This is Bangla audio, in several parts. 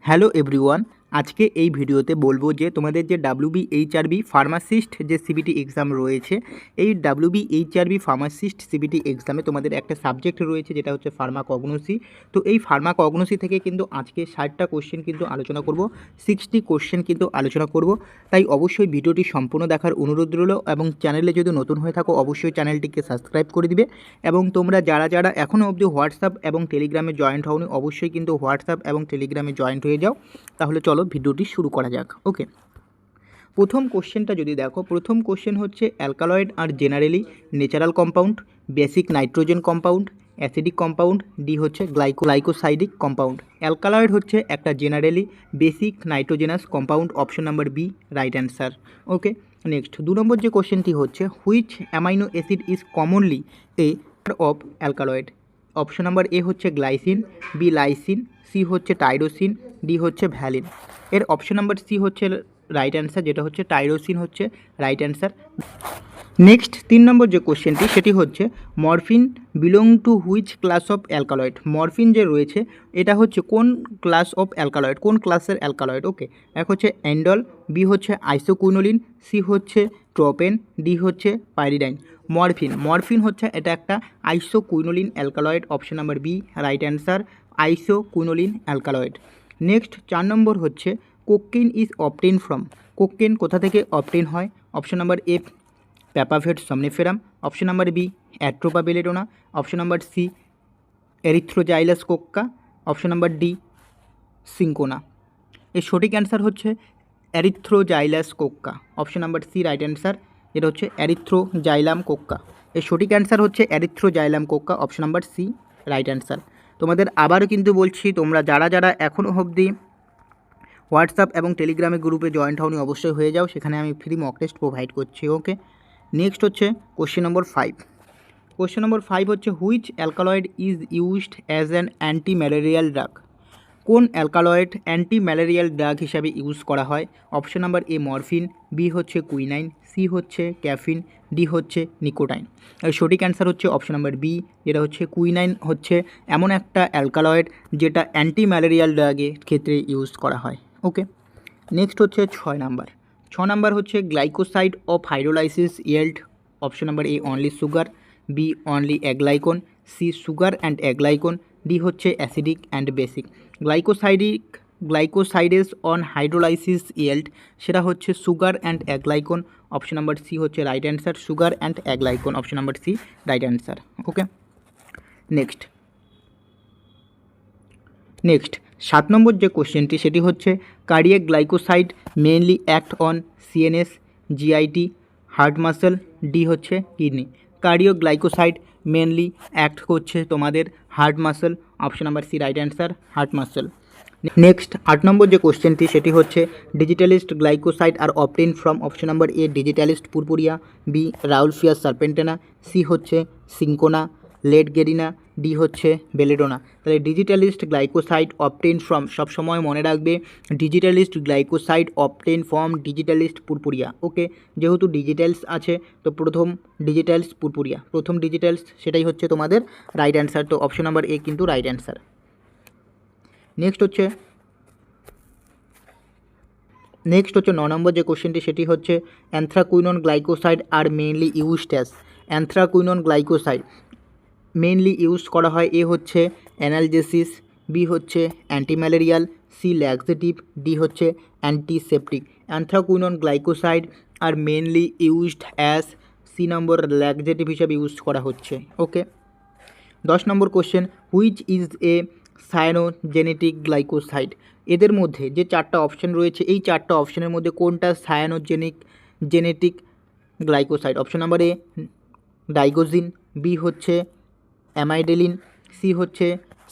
হ্যালো এভরিওয়ান, আজকে এই ভিডিওতে বলবো যে তোমাদের যে WBHRB ফার্মাসিস্ট যে সিবিটি এক্সাম রয়েছে, এই WBHRB ফার্মাসিস্ট সিবিটি এক্সামে তোমাদের একটা সাবজেক্ট রয়েছে যেটা হচ্ছে ফার্মাকগনোসি। তো এই ফার্মাকগনোসি থেকে কিন্তু আজকে 60টা কোশ্চেন কিন্তু আলোচনা করব, 60 কোশ্চেন কিন্তু আলোচনা করব। তাই অবশ্যই ভিডিওটি সম্পূর্ণ দেখার অনুরোধ রইল এবং চ্যানেলে যদি নতুন হয়ে থাকো অবশ্যই চ্যানেলটিকে সাবস্ক্রাইব করে দিবে। এবং তোমরা যারা যারা এখনও অবধি হোয়াটসঅ্যাপ এবং টেলিগ্রামে জয়েন্ট হওনি অবশ্যই কিন্তু হোয়াটসঅ্যাপ এবং টেলিগ্রামে জয়েন্ট হয়ে যাও। তাহলে চলো ভিডিওটি শুরু করা যাক। ওকে, প্রথম কোশ্চেনটা যদি দেখো, প্রথম কোশ্চেন হচ্ছে অ্যালকালয়েড আর generally natural compound, basic nitrogen compound, acidic compound, D হচ্ছে গ্লাইকোসাইডিক কম্পাউন্ড। অ্যালকালয়েড হচ্ছে একটা generally basic nitrogenous compound, option number B right answer. Okay, next 2 number যে কোশ্চেনটি হচ্ছে which amino acid is commonly a of alkaloid. Option number A হচ্ছে গ্লাইসিন, বি লাইসিন, সি হচ্ছে টাইরোসিন, ডি হচ্ছে ভ্যালিন। এর অপশন নাম্বার সি হচ্ছে রাইট অ্যান্সার, যেটা হচ্ছে টাইরোসিন হচ্ছে রাইট অ্যান্সার। নেক্সট 3 নম্বর যে কোশ্চেনটি সেটি হচ্ছে morphine belong to which class of alkaloid. Morphine যে রয়েছে এটা হচ্ছে কোন ক্লাস অফ অ্যালকালয়েড, কোন ক্লাসের অ্যালকালয়েড। ওকে, এক হচ্ছে অ্যান্ডল, বি হচ্ছে আইসোকুইনোলিন, সি হচ্ছে ট্রোপেন, ডি হচ্ছে পাইরিডাইন। মরফিন হচ্ছে এটা একটা isoquinoline alkaloid, option number B right answer, isoquinoline alkaloid. Next 4 number হচ্ছে cocaine is obtain from. Cocaine কোথা থেকে অবটেইন হয়। Option number A Papaver somniferum, option number B Atropa belladonna, option number C Erythroxylum coca, option number D Cinchona. এর সঠিক অ্যান্সার হচ্ছে Erythroxylum coca, option number C right answer, এটা হচ্ছে অ্যারিথ্রোজাইলাম কোক্কা। এর সঠিক অ্যান্সার হচ্ছে Erythroxylum coca, option number C right answer. তোমাদের আবারও কিন্তু বলছি, তোমরা যারা যারা এখনও অবধি হোয়াটসঅ্যাপ এবং টেলিগ্রামে গ্রুপে জয়েন্ট হওনি অবশ্যই হয়ে যাও, সেখানে আমি ফ্রি মক টেস্ট প্রোভাইড করছি। ওকে, নেক্সট হচ্ছে কোশ্চেন নম্বর 5। কোশ্চেন নম্বর 5 হচ্ছে which alkaloid is used as an anti malarial drug. কোন অ্যালকালয়েড অ্যান্টি ম্যালেরিয়াল ড্রাগ হিসাবে ইউজ করা হয়। Option number A morphine, B হচ্ছে কুইনাইন, সি হচ্ছে ক্যাফিন, ডি হচ্ছে নিকোটাইন। এর সঠিক অ্যান্সার হচ্ছে অপশন নাম্বার বি, যেটা হচ্ছে কুইনাইন হচ্ছে এমন একটা অ্যালকালয়েড যেটা অ্যান্টি ম্যালেরিয়াল ড্রাগের ক্ষেত্রে ইউজ করা হয়। ওকে, নেক্সট হচ্ছে 6 নাম্বার হচ্ছে glycoside of hydrolysis yield. Option number A only sugar, B only aglycone, C sugar and aglycone, D হচ্ছে acidic and basic. Glycosides on hydrolysis yield সেটা হচ্ছে sugar and aglycone, option number C হচ্ছে right answer, sugar and aglycone, option number C right answer. Okay, next 7 number যে কোশ্চেনটি সেটি হচ্ছে cardiac glycoside mainly act on CNS, GIT, heart muscle, D হচ্ছে kidney. Cardio glycoside mainly act করছে তোমাদের heart muscle, option number C right answer, heart muscle. Next 8 number যে কোশ্চেনটি সেটি হচ্ছে digitalis glycoside are obtain from. Option number A Digitalis purpurea, B Rauwolfia serpentina, C হচ্ছে সিঙ্কোনা লেডগেরিনা, ডি হচ্ছে বেলেডোনা। তাহলে ডিজিটালিস্ট গ্লাইকোসাইড অবটেইন ফ্রম, সবসময় মনে রাখবে digitalis glycoside obtain from Digitalis purpurea. Okay, যেহেতু ডিজিটালস আছে তো প্রথম ডিজিটালস পুরপুরিয়া, প্রথম ডিজিটালস সেটাই হচ্ছে তোমাদের রাইট অ্যান্সার, তো অপশন নাম্বার এ কিন্তু রাইট অ্যান্সার। নেক্সট হচ্ছে 9 নম্বর যে কোশ্চেনটি সেটি হচ্ছে anthraquinone glycoside are mainly used as. Anthraquinone glycoside mainly use করা হয়, এ হচ্ছে অ্যানালজেসিস, বি হচ্ছে অ্যান্টিম্যালেরিয়াল, সি ল্যাক্সেটিভ, ডি হচ্ছে antiseptic. Anthraquinone glycoside are mainly used as, C number laxative হিসাবে ইউজ করা হচ্ছে। Okay, 10 number question which is a cyanogenetic glycoside. এদের মধ্যে যে 4টা অপশন রয়েছে এই 4টা অপশনের মধ্যে কোনটা genetic glycoside. Option number A digoxin, B হচ্ছে অ্যামাইডেলিন, সি হচ্ছে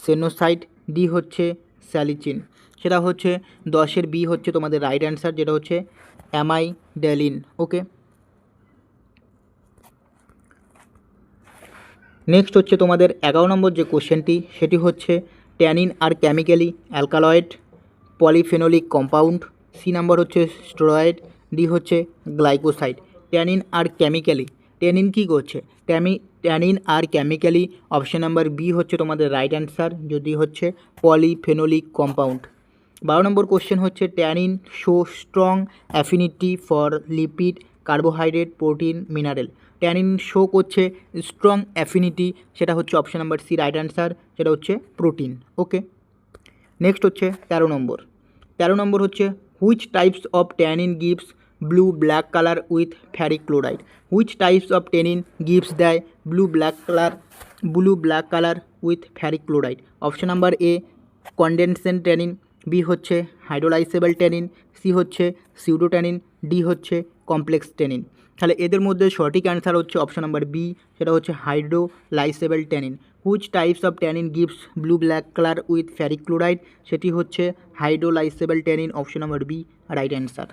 সেনোসাইড, ডি হচ্ছে স্যালিচিন। সেটা হচ্ছে 10-এর বি হচ্ছে তোমাদের রাইট অ্যান্সার, যেটা হচ্ছে অ্যামাইডেলিন। ওকে, নেক্সট হচ্ছে তোমাদের 11 নম্বর যে কোশ্চেনটি সেটি হচ্ছে tannin are chemically alkaloid polyphenolic compound, C number হচ্ছে স্টেরয়েড, ডি হচ্ছে glycoside. Tannin are chemically, tannin কী করছে, tannin are chemically, option number B হচ্ছে তোমাদের রাইট অ্যান্সার, যদি হচ্ছে পলিফেনোলিক কম্পাউন্ড। 12 নম্বর কোশ্চেন হচ্ছে tannin show strong affinity for lipid carbohydrate protein mineral. Tannin show করছে স্ট্রং অ্যাফিনিটি, সেটা হচ্ছে option number C right answer, সেটা হচ্ছে প্রোটিন। ওকে, নেক্সট হচ্ছে 13 নম্বর। 13 নম্বর হচ্ছে which types of tannin gives blue black colour with ferric chloride. Which types of tannin gives দেয় blue black colour with ferric chloride. Option number A condensed tannin, B হচ্ছে হাইড্রোলাইসেবল ট্যানিন, সি হচ্ছে সিউডোট্যানিন, ডি হচ্ছে কমপ্লেক্স ট্যানিন। তাহলে এদের মধ্যে সঠিক অ্যান্সার হচ্ছে অপশন নাম্বার বি, সেটা হচ্ছে hydrolysable tannin. Which types of tannin gives blue black colour with ferric chloride, সেটি হচ্ছে hydrolysable tannin, option number B right answer.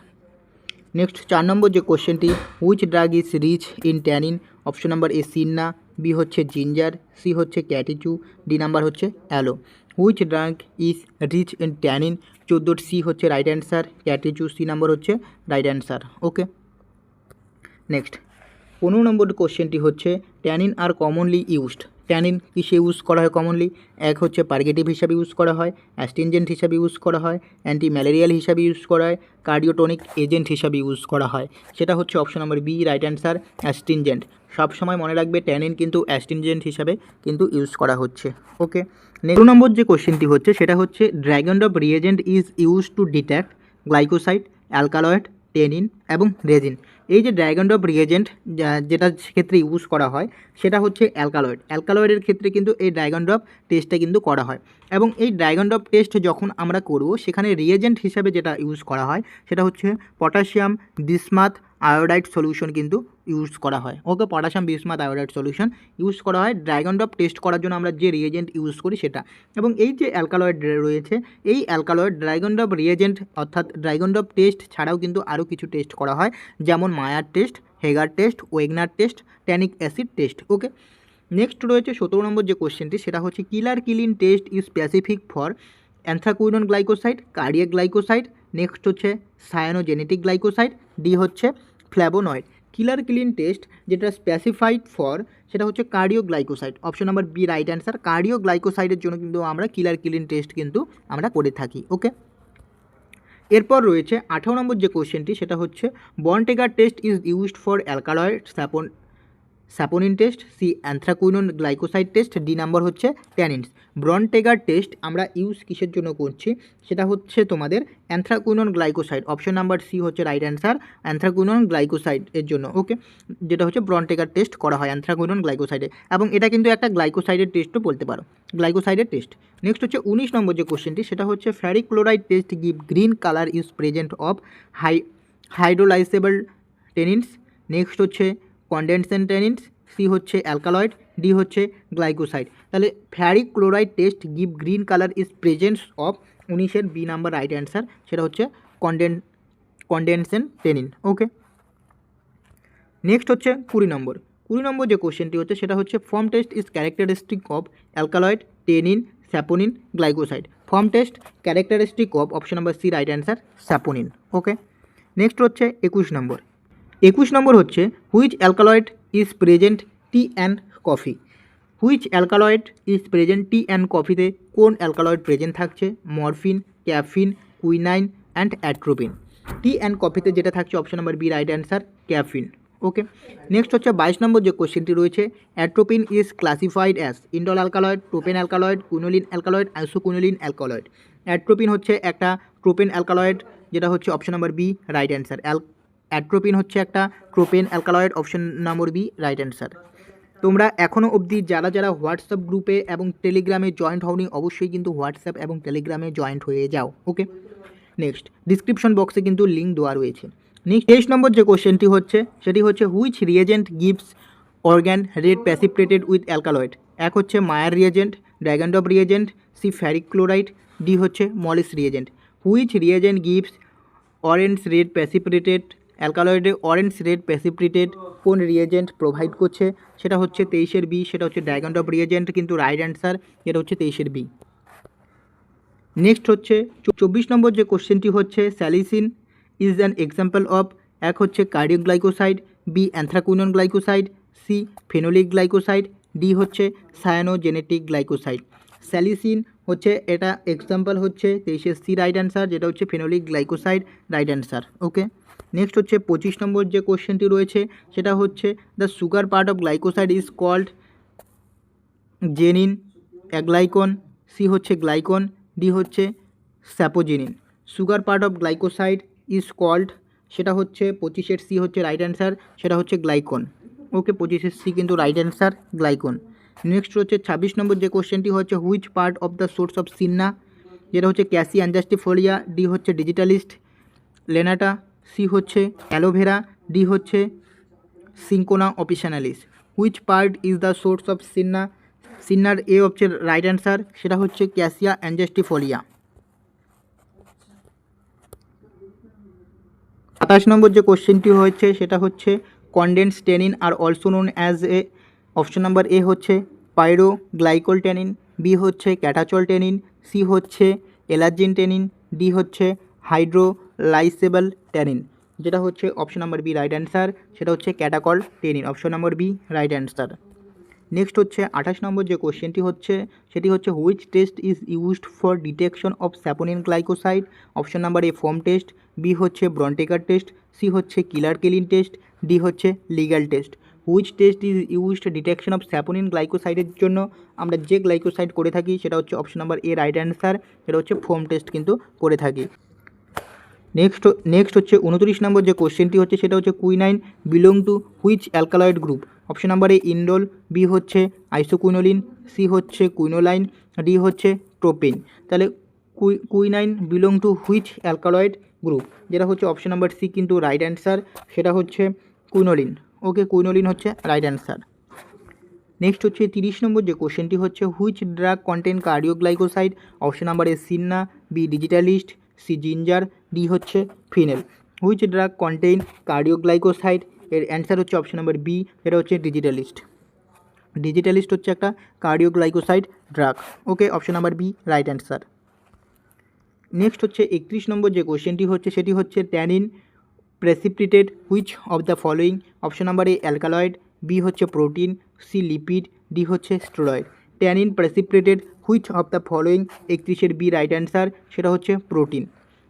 Next 4 number যে কোশ্চেনটি, which drug is rich in tannin. Option number A senna, B হচ্ছে জিঞ্জার, সি হচ্ছে ক্যাটিচু, ডি নাম্বার হচ্ছে aloe. Which drug is rich in tannin, 14 C হচ্ছে right answer, catechu C number হচ্ছে রাইট অ্যান্সার। ওকে, নেক্সট 15 নম্বর কোশ্চেনটি হচ্ছে ট্যানিন আর কমনলি ইউজড। ট্যানিন কিসে ইউজ করা হয় কমনলি? এক হচ্ছে পার্গেটিভ হিসাবে ইউজ করা হয়, অ্যাস্টিনজেন্ট হিসাবে ইউজ করা হয়, অ্যান্টি ম্যালেরিয়াল হিসাবে ইউজ করা হয়, কার্ডিওটনিক এজেন্ট হিসাবে ইউজ করা হয়। সেটা হচ্ছে option number B right answer, astringent. সবসময় মনে রাখবে ট্যানিন কিন্তু অ্যাস্টিনজেন্ট হিসাবে কিন্তু ইউজ করা হচ্ছে। ওকে, নেক্সট নম্বর যে কোশ্চেনটি হচ্ছে সেটা হচ্ছে dragon drop reagent is use to detect glycoside, alkaloid, tannin এবং রেজিন। এই যে ড্র্যাগন ড্রপ রিয়েজেন্ট যেটা ক্ষেত্রে ইউজ করা হয় সেটা হচ্ছে অ্যালকালয়েড। অ্যালকালয়েডের ক্ষেত্রে কিন্তু এই ড্র্যাগন ড্রপ টেস্টটা কিন্তু করা হয়, এবং এই ড্র্যাগন ড্রপ টেস্ট যখন আমরা করব সেখানে রিয়েজেন্ট হিসাবে যেটা ইউজ করা হয় সেটা হচ্ছে পটাশিয়াম বিসমাথ আয়োডাইড সলিউশন কিন্তু ইউজ করা হয়। Okay, potassium bismuth iodide solution use করা হয় ড্র্যাগন ড্রপ টেস্ট করার জন্য আমরা যে রিয়েজেন্ট ইউজ করি সেটা। এবং এই যে অ্যালকালয়েড রয়েছে, এই অ্যালকালয়েড ড্র্যাগন ড্রপ রিয়েজেন্ট অর্থাৎ ড্র্যাগন ড্রপ টেস্ট ছাড়াও কিন্তু আরও কিছু টেস্ট করা হয়, যেমন Mayer test, Hager test, Wagner test, tannic acid test. Okay, next রয়েছে 17 নম্বর যে কোশ্চেনটি সেটা হচ্ছে Keller Killiani test is specific for anthraquinone glycoside, cardiac glycoside, next হচ্ছে সায়ানোজেনেটিক গ্লাইকোসাইড, ডি হচ্ছে ফ্ল্যাভোনয়েড। কিলার কিলিন টেস্ট যেটা স্পেসিফাইড ফর সেটা হচ্ছে cardio glycoside, option number B right answer. Cardio গ্লাইকোসাইডের জন্য কিন্তু আমরা কিলার কিলিন টেস্ট কিন্তু আমরা করে থাকি। ওকে, এরপর রয়েছে 18 নম্বর যে কোশ্চেনটি সেটা হচ্ছে Borntrager test is used for alkaloid saponin test, C anthraquinone glycoside test, D number হচ্ছে ট্যানিনস। ব্রনটেগার টেস্ট আমরা ইউজ কিসের জন্য করছি সেটা হচ্ছে তোমাদের anthraquinone glycoside, option number C হচ্ছে রাইট অ্যান্সার, অ্যান্থ্রাকুইনন গ্লাইকোসাইড এর জন্য। ওকে, যেটা হচ্ছে ব্রনটেগার টেস্ট করা হয় অ্যান্থ্রাকুইনন গ্লাইকোসাইডে, এবং এটা কিন্তু একটা গ্লাইকোসাইডের টেস্টও বলতে পারো, গ্লাইকোসাইডের টেস্ট। নেক্সট হচ্ছে 19 নম্বর যে কোশ্চেনটি সেটা হচ্ছে ferric chloride test give green colour is present of hydrolysable tannins, next হচ্ছে কনডেনসেন্ট ট্যানিনস, সি হচ্ছে অ্যালকালয়েড, ডি হচ্ছে গ্লাইকোসাইড। তাহলে ferric chloride test give green colour is presence of 19-এর বি নাম্বার রাইট অ্যান্সার, সেটা হচ্ছে কনডেনসেন্ট ট্যানিন। ওকে, নেক্সট হচ্ছে 20 নম্বর যে কোশ্চেনটি হচ্ছে সেটা হচ্ছে form test is characteristic of alkaloid, tannin, saponin, glycoside. Foam test characteristic of option number C right answer, saponin. Okay, next হচ্ছে 21 নম্বর হচ্ছে which alkaloid is present tea and coffee. Which alkaloid is present tea and কফিতে কোন অ্যালকালয়েড প্রেজেন্ট থাকছে? Morphine, caffeine, quinine and atropine. Tea and কফিতে যেটা থাকছে option number B right answer, caffeine. Okay, next হচ্ছে 22 নম্বর যে কোশ্চেনটি রয়েছে atropine is classified as indole alkaloid, tropane alkaloid, quinoline alkaloid, isoquinoline alkaloid. Atropine হচ্ছে একটা প্রোপেন অ্যালকালয়েড, যেটা হচ্ছে option number B right answer. Atropine হচ্ছে একটা tropane alkaloid, option number B right answer. তোমরা এখনও অবধি যারা হোয়াটসঅ্যাপ গ্রুপে এবং টেলিগ্রামে জয়েন্ট হওনি অবশ্যই কিন্তু হোয়াটসঅ্যাপ এবং টেলিগ্রামে জয়েন্ট হয়ে যাও। ওকে, নেক্সট ডিসক্রিপশন বক্সে কিন্তু লিঙ্ক দেওয়া রয়েছে। নেক্সট 23 নম্বর যে কোশ্চেনটি হচ্ছে সেটি হচ্ছে হুইচ রিয়েজেন্ট গিভস অর্গ্যান রেড প্যাসিপ্রেটেড উইথ অ্যালকালয়েড। এক হচ্ছে Mayer reagent, Dragendorff reagent, C ferric chloride, D হচ্ছে Molisch reagent. Which reagent gives orange red precipitated অ্যালকালয়েডে অরেঞ্জ রেড প্যাসিপ্রেটেড কোন রিয়েজেন্ট প্রোভাইড করছে? সেটা হচ্ছে 23-এর বি, সেটা হচ্ছে ড্র্যাগন ড্রপ রিয়েজেন্ট কিন্তু রাইট অ্যান্সার, এটা হচ্ছে 23-এর বি। নেক্সট হচ্ছে 24 নম্বর যে কোশ্চেনটি হচ্ছে salicin is an example of. এক হচ্ছে cardiac glycoside, B anthraquinone glycoside, C phenolic glycoside, D হচ্ছে সায়ানোজেনেটিক গ্লাইকোসাইড। স্যালিসিন হচ্ছে এটা এক্সাম্পল হচ্ছে 23 সি রাইট অ্যান্সার, যেটা হচ্ছে phenolic glycoside right answer. Okay, next হচ্ছে 25 নম্বর যে কোশ্চেনটি রয়েছে সেটা হচ্ছে the sugar part of glycoside is called genin, aglycone, C হচ্ছে গ্লাইকন, ডি হচ্ছে sapogenin. Sugar part of glycoside is called, সেটা হচ্ছে 25 সি হচ্ছে রাইট অ্যান্সার, সেটা হচ্ছে গ্লাইকন। ওকে, 25 সি কিন্তু রাইট অ্যান্সার গ্লাইকন। নেক্সট হচ্ছে 26 নম্বর যে কোশ্চেনটি হচ্ছে which part of the source of Sinha, যেটা হচ্ছে ক্যাসি অ্যাঞ্জাস্টিফোলিয়া, ডি হচ্ছে ডিজিটালিস্ট লেনাটা, সি হচ্ছে অ্যালোভেরা, ডি হচ্ছে Cinchona officinalis. Which part is the source of senna, সিন্নার এ হচ্ছে রাইট অ্যান্সার, সেটা হচ্ছে ক্যাসিয়া অ্যাঞ্জাস্টিফোলিয়া। 27 নম্বর যে কোশ্চেনটি হয়েছে সেটা হচ্ছে condensed tannin are also known as A, option number A হচ্ছে পাইরোগ্লাইকোল টেনিন, বি হচ্ছে ক্যাটাচল টেনিন, সি হচ্ছে এলার্জিন টেনিন, ডি হচ্ছে হাইড্রোলাইসেবল টেনিন, যেটা হচ্ছে option number B right answer, সেটা হচ্ছে catechol tannin, option number B right answer. Next হচ্ছে 28 নম্বর যে কোশ্চেনটি হচ্ছে সেটি হচ্ছে which test is used for detection of saponin glycoside, option number A foam test, B হচ্ছে ব্রন্টেকার টেস্ট, সি হচ্ছে কিলার কেলিন টেস্ট, ডি হচ্ছে Legal test. Which test is used detection of saponin গ্লাইকোসাইডের জন্য আমরা যে গ্লাইকোসাইড করে থাকি সেটা হচ্ছে অপশন নাম্বার এ রাইট অ্যান্সার, সেটা হচ্ছে ফোম টেস্ট কিন্তু করে থাকি। নেক্সট হচ্ছে 29 নম্বর যে কোশ্চেনটি হচ্ছে সেটা হচ্ছে quinine belong to which alkaloid group, option number A indole, B হচ্ছে আইসোকুইনোলিন, সি হচ্ছে কুইনোলাইন, ডি হচ্ছে ট্রোপিন। তাহলে quinine belong to which alkaloid group, যেটা হচ্ছে অপশন নাম্বার সি কিন্তু রাইট অ্যান্সার, সেটা হচ্ছে কুইনোলিন। ওকে, কুইনোলিন হচ্ছে রাইট অ্যান্সার। নেক্সট হচ্ছে 30 নম্বর যে কোশ্চেনটি হচ্ছে which drug contain cardioglycoside, option number A senna, B digitalis, C ginger, D হচ্ছে ফিনেল। হুইচ ড্রাগ কন্টেইন কার্ডিওগ্লাইকোসাইড, এর অ্যান্সার হচ্ছে অপশন নাম্বার বি, এটা হচ্ছে ডিজিটালিস্ট। ডিজিটালিস্ট হচ্ছে একটা cardioglycoside drug. Okay, option number B right answer. Next হচ্ছে 31 নম্বর যে কোশ্চেনটি হচ্ছে সেটি হচ্ছে tannin precipitated which of the following, option number A alkaloid, B হচ্ছে প্রোটিন, সি লিপিড, ডি হচ্ছে steroid. Tannin precipitated which of the following, 31 B right answer, সেটা হচ্ছে প্রোটিন।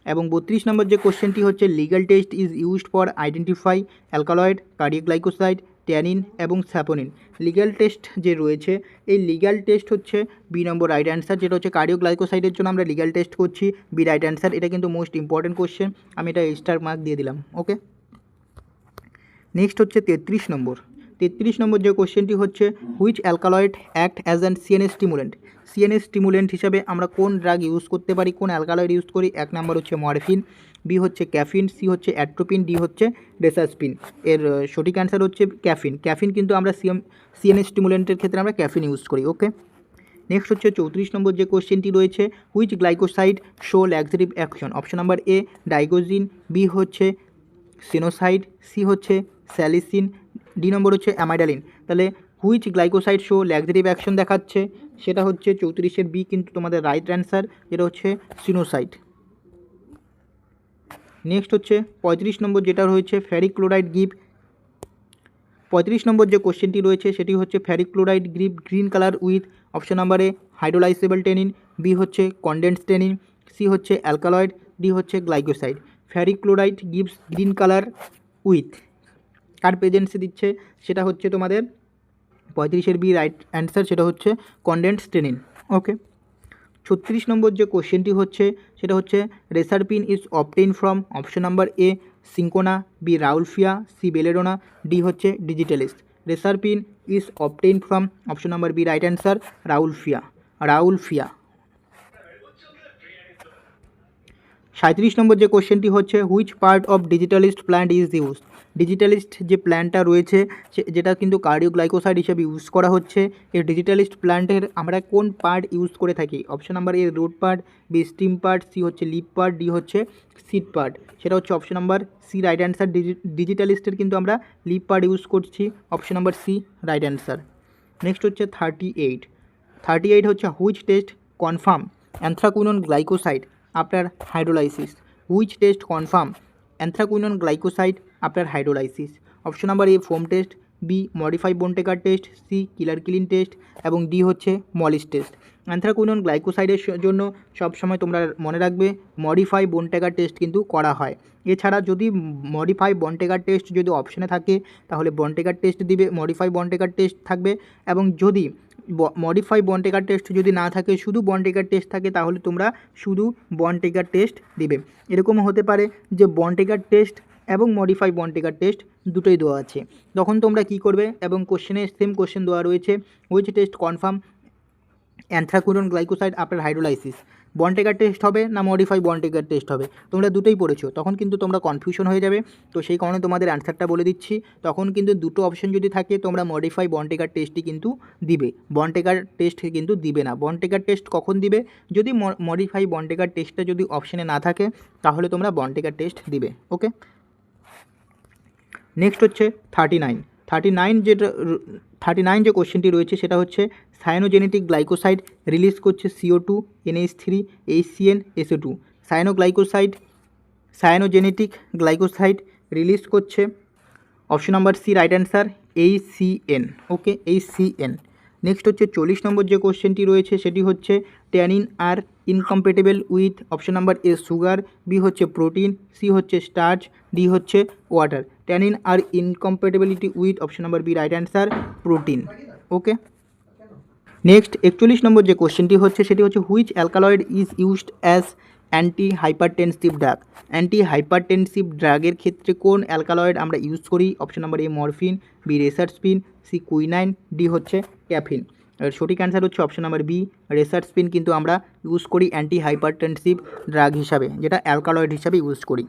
এবং 32 নম্বর যে কোশ্চেনটি হচ্ছে Legal test is used for identify alkaloid, cardioglycoside, tannin এবং স্যাপোনিন। লিগ্যাল টেস্ট যে রয়েছে এই লিগ্যাল টেস্ট হচ্ছে বি নম্বর রাইট অ্যান্সার, যেটা হচ্ছে কার্ডিওগ্লাইকোসাইডের জন্য আমরা লিগ্যাল টেস্ট করছি, বি রাইট অ্যান্সার। এটা কিন্তু মোস্ট ইম্পর্টেন্ট কোশ্চেন, আমি এটা স্টার মার্ক দিয়ে দিলাম। ওকে, নেক্সট হচ্ছে 33 নম্বর। 33 নম্বর যে কোশ্চেনটি হচ্ছে which alkaloid act as an CNS stimulant, CNS stimulant হিসাবে আমরা কোন ড্রাগ ইউজ করতে পারি, কোন অ্যালকালয়েড ইউজ করি, এক নম্বর হচ্ছে মরফিন, বি হচ্ছে ক্যাফিন, সি হচ্ছে অ্যাট্রোপিন, ডি হচ্ছে রেসাসপিন। এর সঠিক অ্যান্সার হচ্ছে ক্যাফিন। ক্যাফিন কিন্তু আমরা সিএনএস স্টিমুলেন্টের ক্ষেত্রে আমরা ক্যাফিন ইউজ করি। ওকে, নেক্সট হচ্ছে 34 নম্বর যে কোশ্চেনটি রয়েছে which glycoside show laxative action, option number A digoxin, B হচ্ছে সিনোসাইড, সি হচ্ছে স্যালিসিন, ডি নম্বর হচ্ছে অ্যামাইডালিন। তাহলে which glycoside show laxative action দেখাচ্ছে, সেটা হচ্ছে 34 বি কিন্তু তোমাদের রাইট অ্যান্সার, যেটা হচ্ছে সিনোসাইড। নেক্সট হচ্ছে 35 নম্বর যেটা রয়েছে ফেরিক ক্লোরাইড গিভ, 35 নম্বর যে কোশ্চেনটি রয়েছে সেটি হচ্ছে ferric chloride give green colour with, option number A hydrolysable tannin, B হচ্ছে কনডেন্স টেনিন, সি হচ্ছে অ্যালকালয়েড, ডি হচ্ছে glycoside. Ferric chloride gives green colour with কার প্রেজেন্সে দিচ্ছে, সেটা হচ্ছে তোমাদের 35 বি রাইট অ্যান্সার, সেটা হচ্ছে কনডেন্স টেনিন। ওকে, 36 নম্বর যে কোশ্চেনটি হচ্ছে সেটা হচ্ছে reserpine is obtain from, option number A cinchona, B rauwolfia, C belladonna, D হচ্ছে digitalis. Reserpine is obtain from, option number B right answer, rauwolfia. 37 number যে কোশ্চেনটি হচ্ছে which part of digitalis plant is use, digitalis যে প্ল্যান্টটা রয়েছে যেটা কিন্তু কার্ডিওগ্লাইকোসাইড হিসেবে ইউজ করা হচ্ছে, এই ডিজিটালিস্ট প্ল্যান্টের আমরা কোন পার্ট ইউজ করে থাকি, option number A root part, B stem part, C হচ্ছে লিপ পার্ট, ডি হচ্ছে সিড পার্ট। সেটা হচ্ছে option number C right answer. ডিজিটালিস্টের কিন্তু আমরা লিপ পার্ট ইউজ করছি, option number C right answer. Next হচ্ছে 38 হচ্ছে which test confirm anthraquinone glycoside after hydrolysis, which test confirm anthraquinone glycoside after hydrolysis, option number A foam test, B modify Borntrager test, C Keller Killiani test এবং ডি হচ্ছে মলিস টেস্ট। অ্যানথ্রাকুইনন গ্লাইকোসাইডের জন্য সবসময় তোমরা মনে রাখবে মডিফাই বন্টেকার টেস্ট কিন্তু করা হয়। এছাড়া যদি মডিফাই বন্টেকার টেস্ট যদি অপশানে থাকে তাহলে বন্টেকার টেস্ট দিবে, মডিফাই বন্টেকার টেস্ট থাকবে। এবং যদি মডিফাই বন্টেকার টেস্ট যদি না থাকে, শুধু বন্টেকার টেস্ট থাকে, তাহলে তোমরা শুধু বন্টেকার টেস্ট দিবে। এরকম হতে পারে যে বন্টেকার টেস্ট এবং মডিফাই বন্টেকার টেস্ট দুটোই দেওয়া আছে, তখন তোমরা কি করবে, এবং কোশ্চেনে সেম কোশ্চেন দেওয়া রয়েছে which test confirm anthraquinone glycoside after hydrolysis, Borntrager test হবে না মডিফাই বন্টেকার টেস্ট হবে, তোমরা দুটোই পড়েছো, তখন কিন্তু তোমরা কনফিউশন হয়ে যাবে। তো সেই কারণে তোমাদের অ্যান্সারটা বলে দিচ্ছি, তখন কিন্তু দুটো অপশন যদি থাকে তোমরা মডিফাই বন্টেকার টেস্টই কিন্তু দিবে, বন্টেকার টেস্ট কিন্তু দিবে না। বন্টেকার টেস্ট কখন দিবে, যদি মডিফাই বন্টেকার টেস্টটা যদি অপশানে না থাকে তাহলে তোমরা বন্টেকার টেস্ট দিবে। ওকে, নেক্সট হচ্ছে 39 যে কোশ্চেনটি রয়েছে সেটা হচ্ছে সায়ানোজেনেটিক গ্লাইকোসাইড রিলিজ করছে CO2 NH3 HCN SO2। Cyanogenetic glycoside release করছে option number C right answer HCN। Okay, HCN। Next হচ্ছে 40 নম্বর যে কোশ্চেনটি রয়েছে সেটি হচ্ছে tannin are incompatible with option number A sugar, B হচ্ছে প্রোটিন, সি হচ্ছে স্টার্চ, ডি হচ্ছে water. Tannin are incompatibility with option number B right answer protein. Okay, next 41 number যে কোশ্চেনটি হচ্ছে সেটি হচ্ছে which alkaloid is used as anti hypertensive drug. Anti hypertensive ড্রাগের ক্ষেত্রে কোন অ্যালকালয়েড আমরা ইউজ করি, option number A morphine, B reserpine, C quinine, D হচ্ছে ক্যাফিন। এর সঠিক অ্যান্সার হচ্ছে অপশন নাম্বার বি রেসারস্পিন কিন্তু আমরা ইউজ করি অ্যান্টি হাইপারটেনসিভ ড্রাগ হিসাবে, যেটা অ্যালকালয়েড হিসাবে ইউজ করি।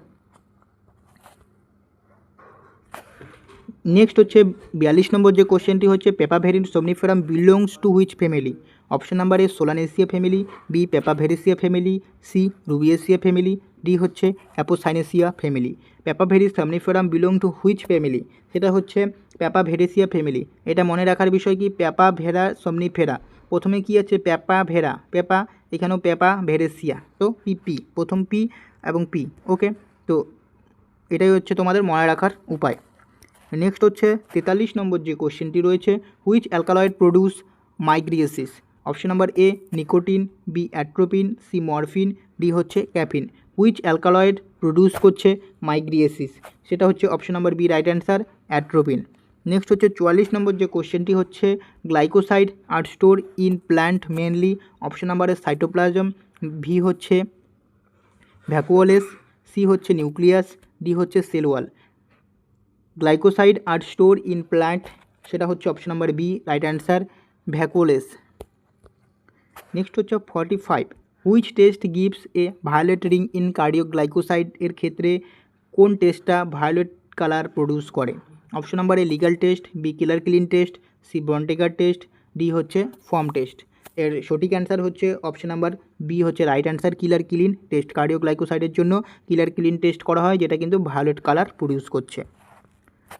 নেক্সট হচ্ছে 42 নম্বর যে কোশ্চেনটি হচ্ছে papaver somniferum belongs to which family, option number A solanaceae family, B papaveraceae family, C rubiaceae family, D হচ্ছে apocynaceae family. Papaver somniferum belong to which family, সেটা হচ্ছে পেপাভেরিসিয়া ফ্যামিলি। এটা মনে রাখার বিষয় কি, পেপাভেরা সোমনিফেরা, প্রথমে কি আছে পেপাভেরা, পেপা, এখানেও পেপাভেরেসিয়া, তো পি, প্রথম পি এবং পি। ওকে, তো এটাই হচ্ছে তোমাদের মনে রাখার উপায়। নেক্সট হচ্ছে 43 নম্বর যে কোশ্চেনটি রয়েছে which alkaloid produce mydriasis, option number A nicotine, B atropine, C morphine, D হচ্ছে ক্যাফিন। হুইচ অ্যালকালয়েড প্রডিউস করছে মাইগ্রিয়েসিস, সেটা হচ্ছে option number B right answer atropine. Next হচ্ছে 44 নম্বর যে কোশ্চেনটি হচ্ছে glycoside are store in plant mainly, option number A cytoplasm, B হচ্ছে ভ্যাকুওলেস, সি হচ্ছে নিউক্লিয়াস, ডি হচ্ছে cell wall. Glycoside are store in plant, সেটা হচ্ছে option number B right answer vacuoles. Next হচ্ছে 45 which test gives a violet ring in cardioglycoside, এর ক্ষেত্রে কোন টেস্টটা ভায়োলেট কালার প্রডিউস করে, option number A legal test, B Keller Killiani test, C Borntrager test, D হচ্ছে ফর্ম টেস্ট। এর সঠিক অ্যান্সার হচ্ছে অপশন নাম্বার বি হচ্ছে right answer Keller Killiani test. কার্ডিওগ্লাইকোসাইডের জন্য কিলার ক্লিন টেস্ট করা হয়, যেটা কিন্তু ভায়োলেট কালার প্রডিউস করছে।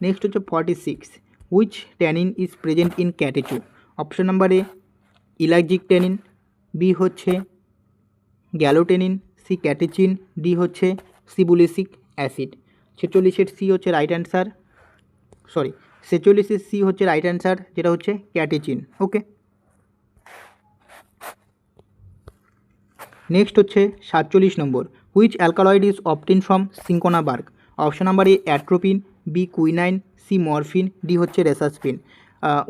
নেক্সট হচ্ছে 46 which tannin is present in catechu, option number A ellagic tannin, B হচ্ছে গ্যালোটেনিন, সি ক্যাটেচিন, ডি হচ্ছে সিবুলিসিক অ্যাসিড। 46-এর সি হচ্ছে রাইট অ্যান্সার, 46-এর সি হচ্ছে রাইট অ্যান্সার, যেটা হচ্ছে ক্যাটেচিন। ওকে, নেক্সট হচ্ছে 47 number which alkaloid is obtain from cinchona bark, option number A atropine, B quinine, C morphine, D হচ্ছে reserpine.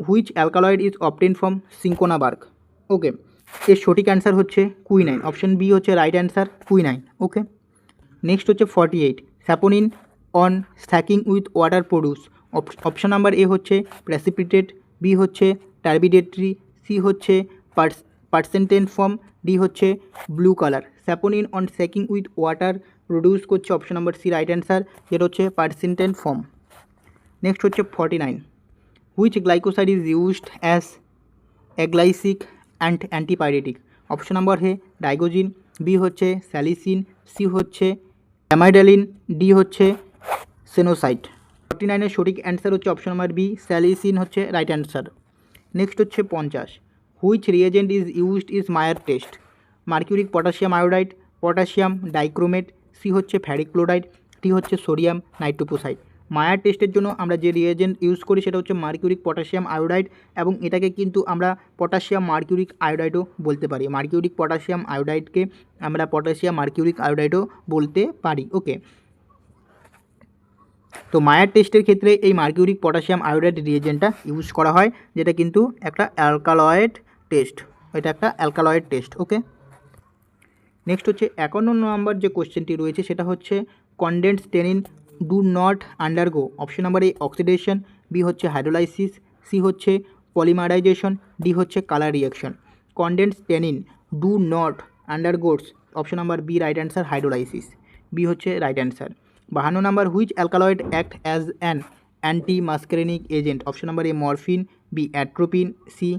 Which alkaloid is obtain from cinchona bark. Okay, এর সঠিক অ্যান্সার হচ্ছে কুইনাইন, অপশন বি হচ্ছে রাইট অ্যান্সার কুইনাইন। ওকে, নেক্সট হচ্ছে 48 saponin on stacking with water produce, option number A হচ্ছে প্রেসিপিটেট, বি হচ্ছে টার্বিডেটরি, সি হচ্ছে পার্সেন্টেন্ট ফর্ম, ডি হচ্ছে blue colour. Saponin on stacking with water produce করছে option number C right answer, যেটা হচ্ছে পার্সেন্টেন্ট ফর্ম। নেক্সট হচ্ছে 49 which glycoside is used as analgesic and antipyretic, option number A digoxin, B হচ্ছে স্যালিসিন, সি হচ্ছে অ্যামাইডালিন, ডি হচ্ছে সেনোসাইট। 49-এর সঠিক অ্যান্সার হচ্ছে অপশন নাম্বার বি স্যালিসিন হচ্ছে রাইট অ্যান্সার। নেক্সট হচ্ছে 50 which reagent is used is Mayer test, mercuric potassium iodide, potassium dichromate, C হচ্ছে ফেরিক ক্লোরাইড, ডি হচ্ছে সোডিয়াম নাইট্রোপোসাইড। মায়ার টেস্টের জন্য আমরা যে রিয়েজেন্ট ইউজ করি সেটা হচ্ছে মার্কিউরিক পটাশিয়াম আয়োডাইড, এবং এটাকে কিন্তু আমরা পটাশিয়াম মার্কিউরিক আয়োডাইডও বলতে পারি। মার্কিউরিক পটাশিয়াম আয়োডাইডকে আমরা পটাশিয়াম মার্কিউরিক আয়োডাইডও বলতে পারি। ওকে, তো মায়ার টেস্টের ক্ষেত্রে এই মার্কিউরিক পটাশিয়াম আয়োডাইড রিয়েজেন্টটা ইউজ করা হয়, যেটা কিন্তু একটা অ্যালকালয়েড টেস্ট, এটা একটা অ্যালকালয়েড টেস্ট। ওকে, নেক্সট হচ্ছে 51 নম্বর যে কোশ্চেনটি রয়েছে সেটা হচ্ছে condensed tannin do not undergo option number A oxidation, B হচ্ছে হাইড্রোলাইসিস, সি হচ্ছে পলিমারাইজেশন, ডি হচ্ছে colour reaction. Condensed tannin do not undergoes option number B right answer hydrolysis, B হচ্ছে right answer. 52 number which alkaloid act as an anti muscarinic agent option number A morphine, B atropine, C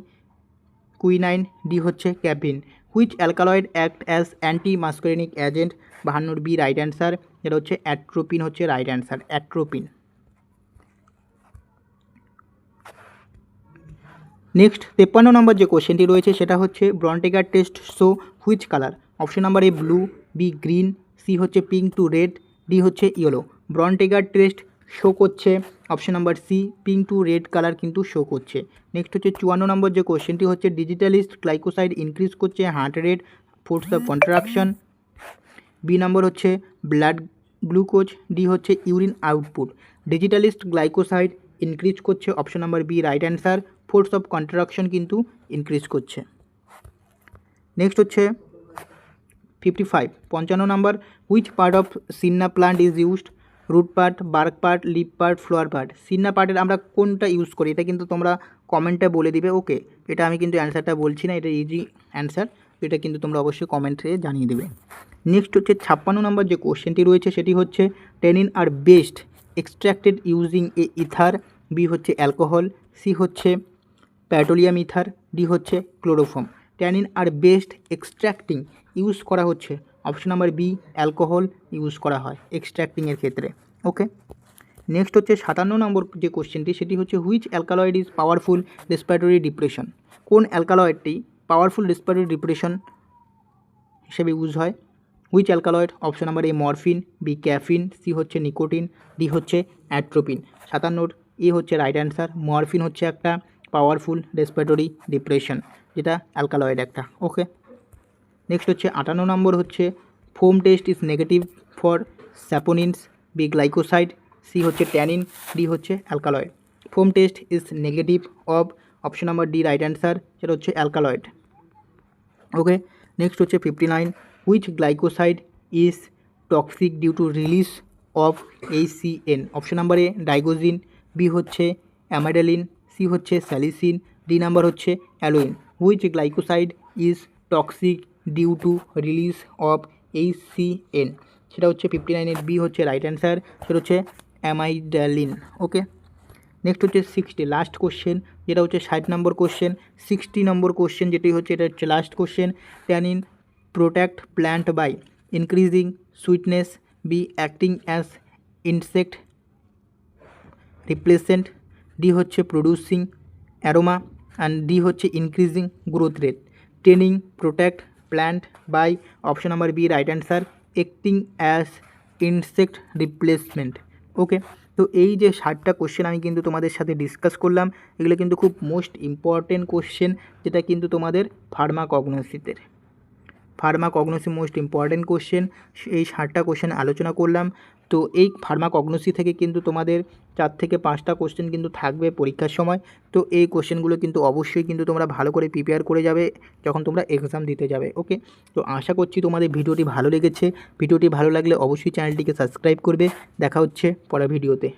quinine, D হচ্ছে caffeine. Which alkaloid act as anti muscarinic agent 52 B right answer, যেটা হচ্ছে অ্যাট্রোপিন হচ্ছে রাইট অ্যান্সার, অ্যাট্রোপিন। নেক্সট 53 নম্বর যে কোশ্চেনটি রয়েছে সেটা হচ্ছে Borntrager test show which colour option number A blue, B green, C হচ্ছে পিঙ্ক টু রেড, ডি হচ্ছে ইয়েলো। ব্রন্টেগার টেস্ট শো করছে option number C pink to red colour কিন্তু শো করছে। নেক্সট হচ্ছে 54 নম্বর যে কোশ্চেনটি হচ্ছে ডিজিটালিস্ট গ্লাইকোসাইড ইনক্রিজ করছে heart rate, force of contraction, B নম্বর হচ্ছে ব্লাড গ্লুকোজ, ডি হচ্ছে urine output. Digitalis glycoside increase করছে option number B right answer, force of contraction কিন্তু ইনক্রিজ করছে। নেক্সট হচ্ছে 55 number which part of senna plant is used root part, bark part, leaf part, flower part. সিন্না পার্টের আমরা কোনটা ইউজ করি এটা কিন্তু তোমরা কমেন্টে বলে দিবে। ওকে, এটা আমি কিন্তু অ্যান্সারটা বলছি না, এটা ইজি অ্যান্সার, এটা কিন্তু তোমরা অবশ্যই কমেন্টে জানিয়ে দেবে। নেক্সট হচ্ছে 56 নম্বর যে কোশ্চেনটি রয়েছে সেটি হচ্ছে tannin are best extracted using A ether, B হচ্ছে অ্যালকোহল, সি হচ্ছে পেট্রোলিয়াম ইথার, ডি হচ্ছে chloroform. Tannin are best extracting use করা হচ্ছে option number B alcohol use করা হয় এক্সট্র্যাক্টিংয়ের ক্ষেত্রে। ওকে, নেক্সট হচ্ছে 57 নম্বর যে কোশ্চেনটি সেটি হচ্ছে which alkaloid is powerful respiratory depression. কোন অ্যালকালয়েডটি পাওয়ারফুল রেসপিরেটরি ডিপ্রেশন হিসেবে ইউজ হয়? Which alkaloid option number A morphine, B caffeine, C হচ্ছে নিকোটিন, ডি হচ্ছে অ্যাট্রোপিন। 57 এ হচ্ছে রাইট অ্যান্সার, মরফিন হচ্ছে একটা পাওয়ারফুল রেসপিরেটরি ডিপ্রেশন, যেটা অ্যালকালয়েড একটা। ওকে, নেক্সট হচ্ছে 58 নম্বর হচ্ছে foam test is negative for saponins, B glycoside, C হচ্ছে ট্যানিন, ডি হচ্ছে alkaloid. Foam test is negative of option number D right answer, যেটা হচ্ছে অ্যালকালয়েড। ওকে, নেক্সট হচ্ছে 59 which glycoside is toxic due to release of ACN option number A digoxin, B হচ্ছে অ্যামাইডালিন, সি হচ্ছে স্যালিসিন, ডি নাম্বার হচ্ছে aloin. Which glycoside is toxic due to release of ACN, সেটা হচ্ছে 59 বি হচ্ছে রাইট অ্যান্সার, সেটা হচ্ছে অ্যামাইডালিন। ওকে, নেক্সট হচ্ছে 60 লাস্ট কোশ্চেন, যেটা হচ্ছে 60 নম্বর কোশ্চেন। 60 নম্বর কোশ্চেন যেটি হচ্ছে এটা হচ্ছে last question. Tannin protect plant by increasing sweetness, B acting as insect repellent, D হচ্ছে প্রডিউসিং অ্যারোমা, অ্যান্ড ডি হচ্ছে increasing growth rate. Tannin protect plant by option number B right answer, acting as insect replacement. Okay, তো এই যে 60টা কোশ্চেন আমি কিন্তু তোমাদের সাথে ডিসকাস করলাম, এগুলো কিন্তু খুব মোস্ট ইম্পর্টেন্ট কোশ্চেন, যেটা কিন্তু তোমাদের ফার্মাকগনোসি মোস্ট ইম্পর্টেন্ট কোশ্চেন। এই 60টা কোশ্চেন আলোচনা করলাম। তো এই ফার্মাকগনোসি থেকে কিন্তু তোমাদের 4 থেকে 5টা কোশ্চেন কিন্তু থাকবে পরীক্ষার সময়। তো এই কোশ্চেনগুলো কিন্তু অবশ্যই কিন্তু তোমরা ভালো করে প্রিপেয়ার করে যাবে যখন তোমরা এক্সাম দিতে যাবে। ওকে, তো আশা করছি তোমাদের ভিডিওটি ভালো লেগেছে। ভিডিওটি ভালো লাগলে অবশ্যই চ্যানেলটিকে সাবস্ক্রাইব করবে। দেখা হচ্ছে পরের ভিডিওতে।